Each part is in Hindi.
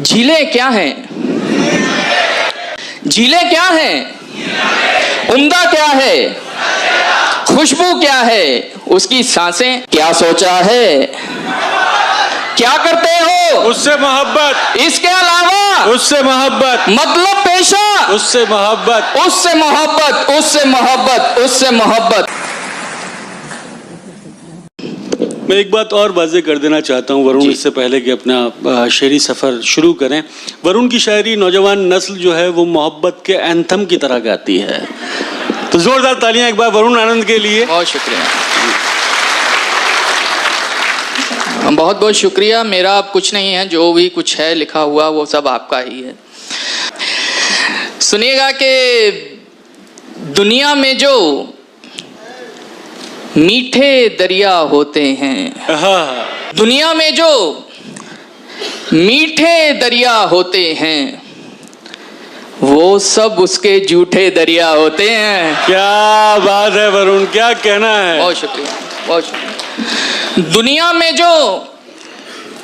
झीलें क्या हैं? झीलें क्या हैं? उम्दा क्या है? खुशबू क्या है? उसकी सांसें क्या सोचा है? क्या करते हो? उससे मोहब्बत, इसके अलावा उससे मोहब्बत, मतलब पेशा, उससे मोहब्बत, उससे मोहब्बत, उससे मोहब्बत, उससे मोहब्बत। मैं एक बात और वाज़ेह कर देना चाहता हूँ वरुण, इससे पहले कि अपना शेरी सफ़र शुरू करें। वरुण की शायरी नौजवान नस्ल जो है वो मोहब्बत के एंथम की तरह गाती है। तो जोरदार तालियां एक बार वरुण आनंद के लिए। बहुत शुक्रिया, बहुत बहुत शुक्रिया। मेरा अब कुछ नहीं है, जो भी कुछ है लिखा हुआ वो सब आपका ही है। सुनिएगा कि दुनिया में जो मीठे दरिया होते हैं, दुनिया में जो मीठे दरिया होते हैं, वो सब उसके जूठे दरिया होते हैं। क्या बात है वरुण, क्या कहना है। बहुत शुक्रिया, बहुत शुक्रिया। दुनिया में जो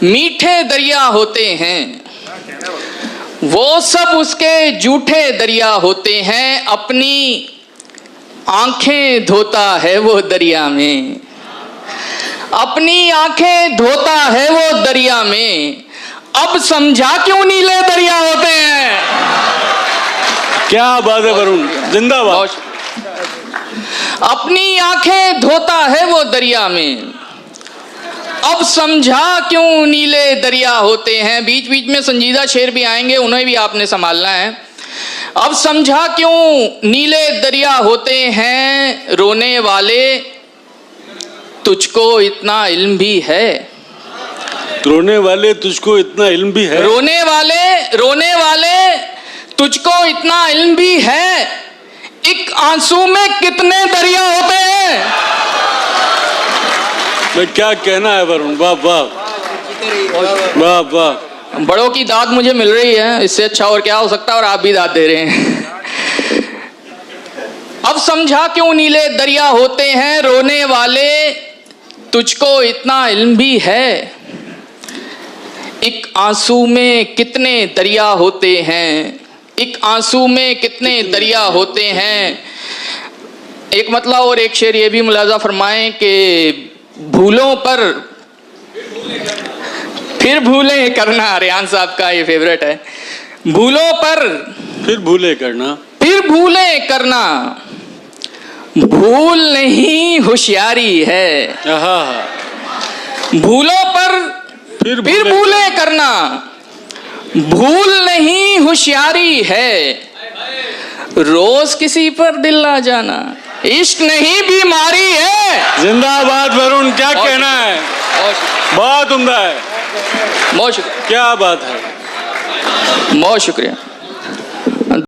मीठे दरिया होते हैं, वो सब उसके जूठे दरिया होते हैं। अपनी आंखें धोता है वो दरिया में, अपनी आंखें धोता है वो दरिया में। अब समझा क्यों नीले दरिया होते हैं। क्या बात है वरुण, जिंदाबाद। अपनी आंखें धोता है वो दरिया में, अब समझा क्यों नीले दरिया होते हैं। बीच बीच में संजीदा शेर भी आएंगे, उन्हें भी आपने संभालना है। अब समझा क्यों नीले दरिया होते हैं, रोने वाले तुझको इतना इल्म भी है। रोने वाले तुझको इतना इल्म भी है। रोने वाले तुझको इतना इल्म भी है। एक आंसू में कितने दरिया होते हैं। मैं क्या कहना है वरुण, वाह वाह वाह वाह। बड़ों की दाद मुझे मिल रही है, इससे अच्छा और क्या हो सकता है, और आप भी दाद दे रहे हैं। अब समझा क्यों नीले दरिया होते हैं, रोने वाले तुझको इतना इल्म भी है। एक आंसू में कितने दरिया होते हैं, एक आंसू में कितने दरिया होते हैं। एक मतलब और एक शेर ये भी मुलाजा फरमाएं कि भूलों पर फिर भूले करना, रेहान साहब का ये फेवरेट है। भूलों पर फिर भूले करना, फिर भूले करना, भूल नहीं होशियारी है। भूलों पर फिर भूले करना, भूल नहीं होशियारी है। रोज किसी पर दिल आ जाना, इश्क नहीं बीमारी है। जिंदाबाद वरुण, क्या कहना है। बहुत उम्दा है, बहुत शुक्रिया, क्या बात है। बहुत शुक्रिया।